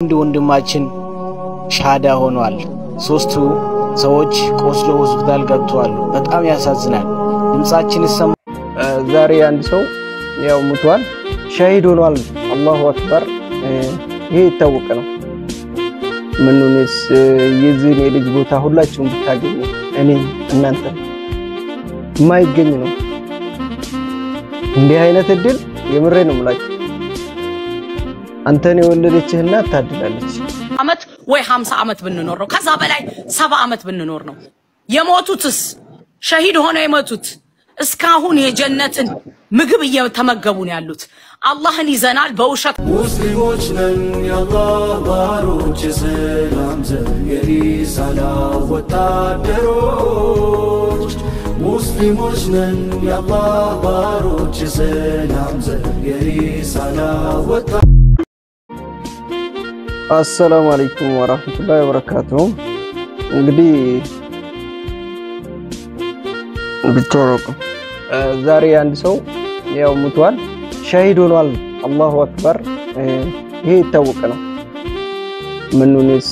አንድ ወንድማችን ሻዳ ሆኗል። ሶስቱ ሰዎች ቆስሎ ሆስፒታል ገብተዋል። በጣም ያሳዝናል። ድምጻችን ይሰማ። ዛሬ አንድ ሰው ያው ሙቷል፣ ሸሂድ ሆኗል። አላሁ አክበር። ይሄ ይታወቅ ነው። ምንነስ የዚህን የልጅ ቦታ ሁላችሁም ብታገኙ እኔ እናንተ ማይገኝ ነው። እንዲህ አይነት እድል የምሬ ነው ማለት አንተን የወለደችህና ታድላለች። አመት ወይ 50 አመት ብንኖር ነው፣ ከዛ በላይ 70 አመት ብንኖር ነው። የሞቱትስ ሸሂድ ሆነው የሞቱት እስካሁን የጀነትን ምግብ እየተመገቡ ነው ያሉት። አላህን ይዘናል በውሸት ሙስሊሞች ነን የአላህ ባሮች ሰላም የሪሳላ ወታደሮች ሙስሊሞች ነን የአላህ ባሮች ሰላም የሪሳላ ወታደሮች السلام عليكم ورحمة الله وبركاته እንግዲህ ብቻው ዛሬ አንድ ሰው ያው ሙቷል ሸሂድ ሆኗል አላሁ አክበር ይሄ ይታወቅ ነው ምንነስ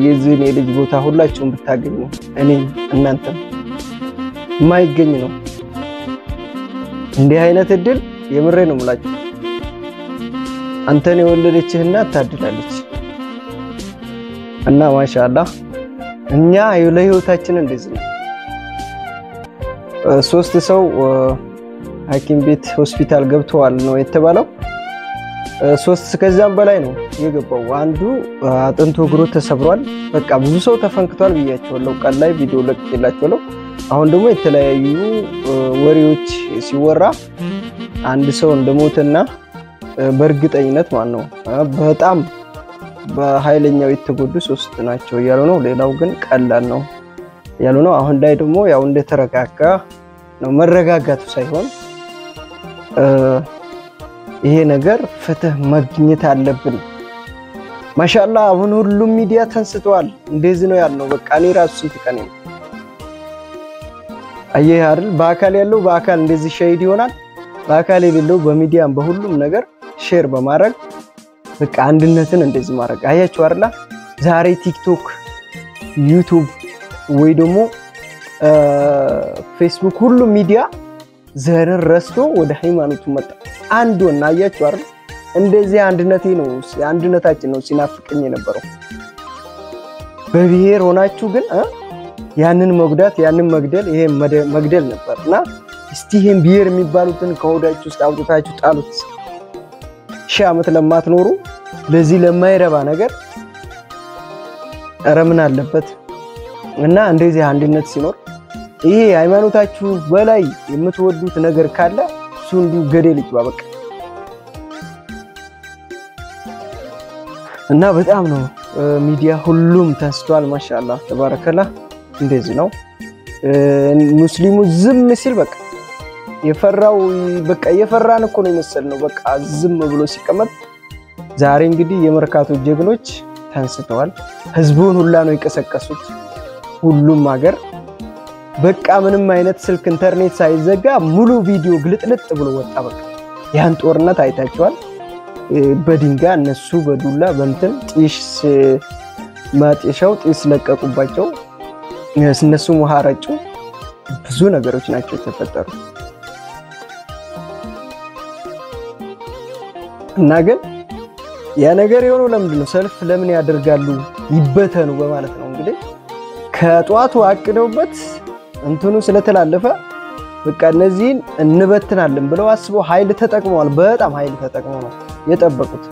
የዚህን የልጅ ቦታ ሁላችሁም ብታገኙ እኔ እናንተ ማይገኝ ነው እንዲህ አይነት እድል የምሬ ነው ማለት አንተን የወለደችህና ታድላለች እና ማሻአላህ እኛ ለህይወታችን እንደዚህ ነው ሶስት ሰው ሐኪም ቤት ሆስፒታል ገብተዋል ነው የተባለው ሶስት ከዛም በላይ ነው የገባው አንዱ አጥንቱ እግሩ ተሰብሯል በቃ ብዙ ሰው ተፈንክቷል ብያቸዋለሁ ቃል ላይ ቪዲዮ ለቅቄላችኋለሁ አሁን ደግሞ የተለያዩ ወሬዎች ሲወራ አንድ ሰው እንደሞተና በርግጠኝነት ማን ነው በጣም በኃይለኛው የተጎዱ ሶስት ናቸው ያለው ነው ሌላው ግን ቀላል ነው ያለው ነው አሁን ላይ ደግሞ ያው እንደተረጋጋ ነው መረጋጋቱ ሳይሆን ይሄ ነገር ፍትህ ማግኘት አለብን ማሻአላህ አሁን ሁሉም ሚዲያ ተንስተዋል እንደዚህ ነው ያለው በቃ እኔ ራሱ ሲትቀኔ አየህ አይደል በአካል ያለው በአካል እንደዚህ ሸሂድ ይሆናል በአካል የሌለው በሚዲያም በሁሉም ነገር ሼር በማድረግ በቃ አንድነትን እንደዚህ ማድረግ አያችሁ አይደል ዛሬ ቲክቶክ ዩቲዩብ ወይ ደግሞ ፌስቡክ ሁሉ ሚዲያ ዘርን ረስቶ ወደ ሃይማኖቱ መጣ አንድ ወና አያችሁ አይደል እንደዚህ አንድነታችን ነው ሲናፍቀኝ የነበረው በብሔር ሆናችሁ ግን ያንን መጉዳት ያንን መግደል ይሄ መግደል ነበርና እስቲ ይሄን ብሔር የሚባሉትን ከወዳችሁ ውስጥ አውጥታችሁ ጣሉት ሺህ አመት ለማትኖሩ ለዚህ ለማይረባ ነገር አረምን አለበት እና እንደዚህ አንድነት ሲኖር ይሄ ሃይማኖታችሁ በላይ የምትወዱት ነገር ካለ እሱ እንዲሁ ገደል ይግባ በቃ እና በጣም ነው ሚዲያ ሁሉም ተንስቷል ማሻአላህ ተባረከላህ እንደዚህ ነው ሙስሊሙ ዝም ሲል በቃ የፈራው በቃ የፈራን እኮ ነው መሰልነው በቃ ዝም ብሎ ሲቀመጥ ዛሬ እንግዲህ የመርካቶ ጀግኖች ተንስተዋል ህዝቡን ሁላ ነው የቀሰቀሱት ሁሉም ሀገር በቃ ምንም አይነት ስልክ ኢንተርኔት ሳይዘጋ ሙሉ ቪዲዮ ግልጥልጥ ብሎ ወጣ በቃ ያን ጦርነት አይታችኋል በድንጋይ እነሱ በዱላ በእንትን ጢስ ማጤሻው ጢስ ለቀቁባቸው እነሱ መሃረጩ ብዙ ነገሮች ናቸው የተፈጠሩ እና ግን ያ ነገር የሆነው ለምንድነው ሰልፍ ለምን ያደርጋሉ ይበተኑ በማለት ነው እንግዲህ ከጧቱ አቅደውበት እንትኑ ስለተላለፈ በቃ እነዚህን እንበትናለን ብለው አስበው ኃይል ተጠቅመዋል በጣም ኃይል ተጠቅመው ነው የጠበቁት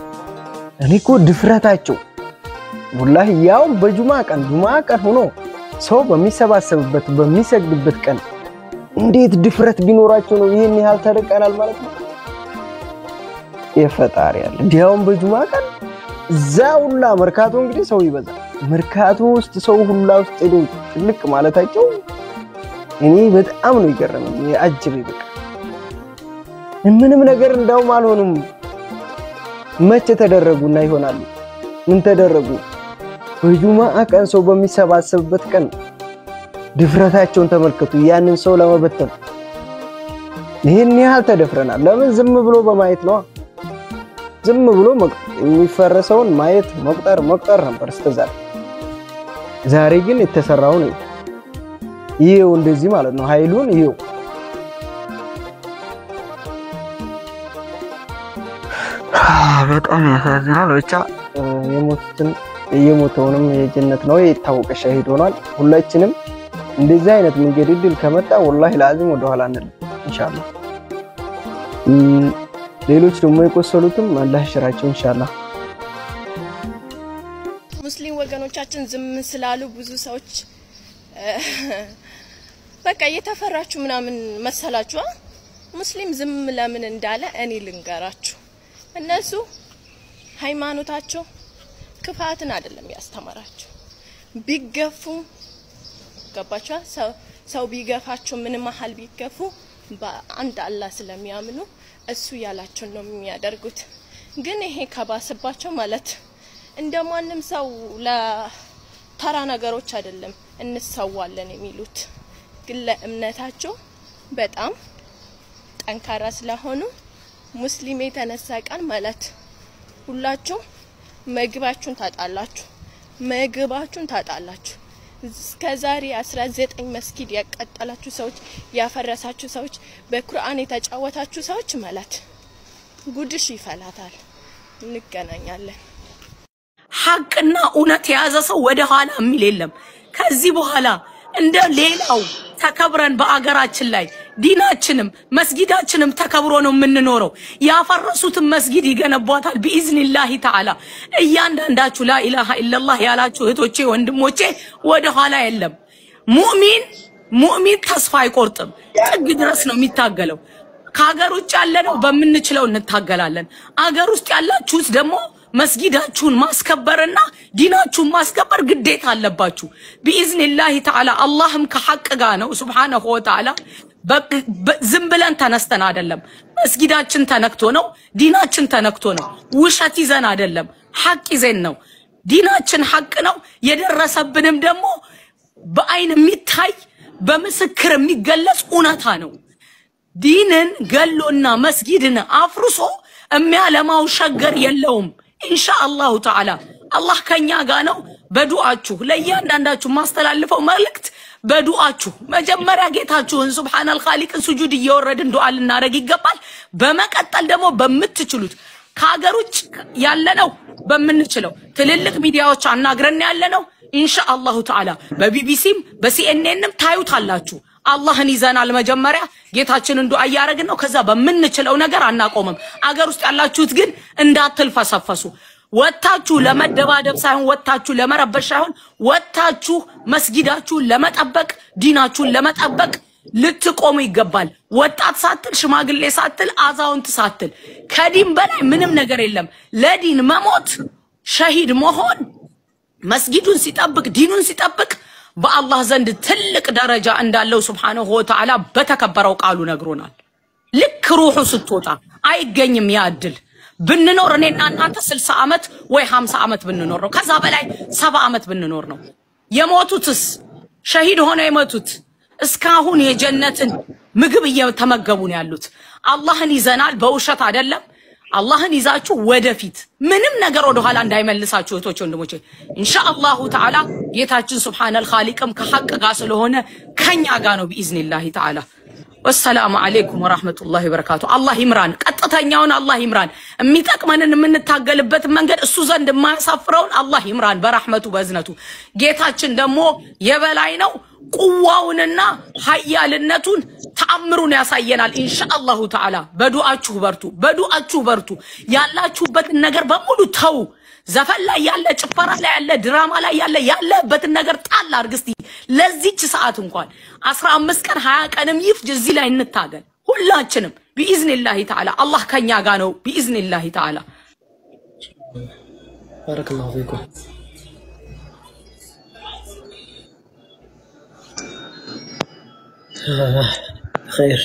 እኔኮ ድፍረታቸው ወላሂ ያው በጁማ ቀን ሆኖ ሰው በሚሰባሰብበት በሚሰግድበት ቀን እንዴት ድፍረት ቢኖራቸው ነው ይሄን ያህል ተደቀናል ማለት ነው የፈጣሪ ያለ ዲያውን በጁማ ቀን ዛውላ መርካቶ እንግዲህ ሰው ይበዛል መርካቶ ውስጥ ሰው ሁላ ውስጥ ሄዶ ትልቅ ማለታቸው እኔ በጣም ነው ይገርመኝ ያጅብ በቃ ምንም ነገር እንዳውም አልሆኑም መቼ ተደረጉና ይሆናሉ ምን ተደረጉ በጁማ ቀን ሰው በሚሰባሰብበት ቀን ድፍረታቸውን ተመልከቱ ያንን ሰው ለመበተን ይሄን ያህል ተደፍረናል ለምን ዝም ብሎ በማየት ነው ዝም ብሎ የሚፈረሰውን ማየት መቁጠር ነበር እስከዛሬ። ዛሬ ግን የተሰራው ነው ይሄው እንደዚህ ማለት ነው። ኃይሉን ይሄው በጣም ያሳዝናል። ብቻ የሞተውንም የጀነት ነው የታወቀ ሸሂድ ሆኗል። ሁላችንም እንደዚህ አይነት መንገድ ድል ከመጣ ወላሂ ለአዚም ወደ ኋላ አንልም ኢንሻአላህ። ሌሎች ደግሞ የቆሰሉትም አላህ ይሽራቸው ኢንሻአላህ። ሙስሊም ወገኖቻችን ዝም ስላሉ ብዙ ሰዎች በቃ የተፈራችሁ ምናምን መሰላችሁ። ሙስሊም ዝም ለምን እንዳለ እኔ ልንገራችሁ። እነሱ ሃይማኖታቸው ክፋትን አይደለም ያስተማራቸው። ቢገፉ ገባችሁ? ሰው ቢገፋቸው ምን መሐል ቢገፉ በአንድ አላህ ስለሚያምኑ እሱ ያላቸው ነው የሚያደርጉት። ግን ይሄ ከባሰባቸው ማለት እንደማንም ሰው ለተራ ነገሮች አይደለም እንሰዋለን የሚሉት። ግን ለእምነታቸው በጣም ጠንካራ ስለሆኑ ሙስሊም የተነሳ ቀን ማለት ሁላችሁ ምግባችሁን ታጣላችሁ። እስከዛሬ 19 መስጊድ ያቃጠላችሁ ሰዎች፣ ያፈረሳችሁ ሰዎች፣ በቁርአን የተጫወታችሁ ሰዎች ማለት ጉድሽ ይፈላታል። እንገናኛለን። ሐቅና እውነት የያዘ ሰው ወደ ኋላ የሚል የለም። ከዚህ በኋላ እንደ ሌላው ተከብረን በአገራችን ላይ ዲናችንም መስጊዳችንም ተከብሮ ነው የምንኖረው። ያፈረሱትን መስጊድ ይገነቧታል ቢኢዝኒላሂ ተዓላ። እያንዳንዳችሁ ላኢላሃ ኢላላህ ያላችሁ እህቶቼ ወንድሞቼ ወደ ኋላ የለም። ሙእሚን ተስፋ አይቆርጥም። ጥግ ድረስ ነው የሚታገለው። ከሀገር ውጭ ያለነው በምንችለው እንታገላለን። አገር ውስጥ ያላችሁት ደግሞ መስጊዳችሁን ማስከበርና ዲናችሁን ማስከበር ግዴታ አለባችሁ ቢኢዝኒላሂ ተዓላ። አላህም ከሐቅ ጋር ነው ሱብሃነሁ ወተዓላ። ዝም ብለን ተነስተን አይደለም። መስጊዳችን ተነክቶ ነው፣ ዲናችን ተነክቶ ነው። ውሸት ይዘን አይደለም፣ ሐቅ ይዘን ነው። ዲናችን ሐቅ ነው። የደረሰብንም ደግሞ በአይን የሚታይ በምስክር የሚገለጽ እውነታ ነው። ዲንን ገሎና መስጊድን አፍርሶ የሚያለማው ሸገር የለውም። ኢንሻአላሁ ተዓላ አላህ ከኛ ጋር ነው። በዱዓችሁ ለእያንዳንዳችሁ ማስተላልፈው መልእክት በዱዓችሁ መጀመሪያ ጌታችሁን ሱብሃነል ኻሊቅን ሱጁድ እየወረድን ዱዓ ልናደርግ ይገባል። በመቀጠል ደግሞ በምትችሉት ከሀገር ውጭ ያለነው በምንችለው ትልልቅ ሚዲያዎች አናግረን ያለነው ኢንሻአላሁ ተዓላ በቢቢሲም በሲኤንኤንም ታዩታላችሁ። አላህን ይዘናል። መጀመሪያ ጌታችንን ዱዓ ያረግን ነው። ከዛ በመንችለው ነገር አናቆምም። አገር ውስጥ ያላችሁት ግን እንዳትልፈሰፈሱ። ወጣችሁ ለመደባደብ ሳይሆን ወጣችሁ ለመረበሽ ሳይሆን ወጣችሁ መስጊዳችሁን ለመጠበቅ ዲናችሁን ለመጠበቅ ልትቆሙ ይገባል። ወጣት ሳትል ሽማግሌ ሳትል አዛውንት ሳትል ከዲን በላይ ምንም ነገር የለም። ለዲን መሞት ሸሂድ መሆን መስጊዱን ሲጠብቅ ዲኑን ሲጠብቅ በአላህ ዘንድ ትልቅ ደረጃ እንዳለው ሱብሃነሁ ወተዓላ በተከበረው ቃሉ ነግሮናል። ልክ ሩሑ ስትወጣ አይገኝም ያድል ብንኖር እኔና እናንተ 60 ዓመት ወይ 50 ዓመት ብንኖር ነው። ከዛ በላይ 70 ዓመት ብንኖር ነው። የሞቱትስ ሸሂድ ሆነው የሞቱት እስካሁን የጀነትን ምግብ እየተመገቡ ነው ያሉት። አላህን ይዘናል በውሸት አይደለም። አላህን ይዛችሁ ወደፊት ምንም ነገር ወደ ኋላ እንዳይመልሳችሁ እህቶች ወንድሞቼ ኢንሻአላሁ ተዓላ ጌታችን ሱብሃነል ኻሊቅም ከሐቅ ጋር ስለሆነ ከኛ ጋር ነው ቢኢዝኒላሂ ተዓላ። ወሰላሙ አለይኩም ወራህመቱላሂ ወበረካቱ። አላህ ይምራን፣ ቀጥተኛውን አላህ ይምራን። የሚጠቅመንን የምንታገልበት መንገድ እሱ ዘንድ የማያሳፍረውን አላህ ይምራን በረህመቱ በእዝነቱ። ጌታችን ደግሞ የበላይ ነው። ቁዋውንና ኃያልነቱን ተአምሩን ያሳየናል ኢንሻአላሁ ተዓላ። በዱዓችሁ በርቱ። ያላችሁበትን ነገር በሙሉ ተው። ዘፈን ላይ ያለ፣ ጭፈራ ላይ ያለ፣ ድራማ ላይ ያለ ያለበትን ነገር ጣል አድርግ እስቲ። ለዚች ሰዓት እንኳን 15 ቀን 20 ቀንም ይፍጅ እዚህ ላይ እንታገል ሁላችንም ቢኢዝኒላሂ ተዓላ። አላህ ከኛ ጋር ነው ቢኢዝኒላሂ ተዓላ። ባረከላሁ ፊኩም። خير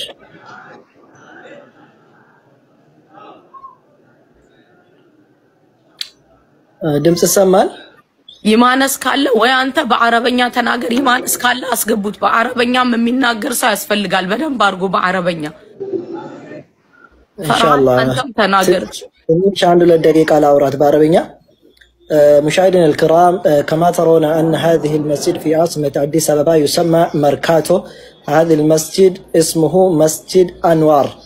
ድምጽ ሰማል። ይማነስ ካለ ወይ አንተ በአረበኛ ተናገር። ይማነስ ካለ አስገቡት። በአረበኛም የሚናገር ሰው ያስፈልጋል። በደንብ አድርጎ በአረበኛ ኢንሻአላህ አንተም ተናገር። مش عنده للدقيقة على أورات بعربية. مشاهدينا الكرام، كما ترون أن هذه المسجد في عاصمة أديس أبابا يسمى ميركاتو. هذا المسجد اسمه مسجد أنوار.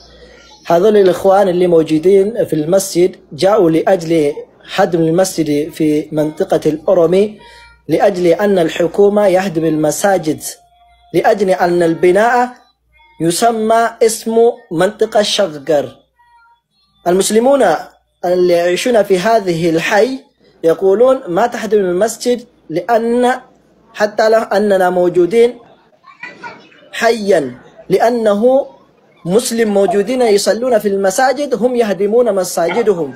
هذول الإخوان اللي موجودين في المسجد جاءوا لأجل هدم المسجد في منطقة الأورمي، لأجل أن الحكومة يهدم المساجد، لأجل أن البناء يسمى اسم منطقة شغر. المسلمون اللي يعيشون في هذه الحي يقولون ما تهدم المسجد، لأن حتى لو أننا موجودين حيا، لأنه مسلم موجودين يصلون في المساجد هم يهدمون مساجدهم.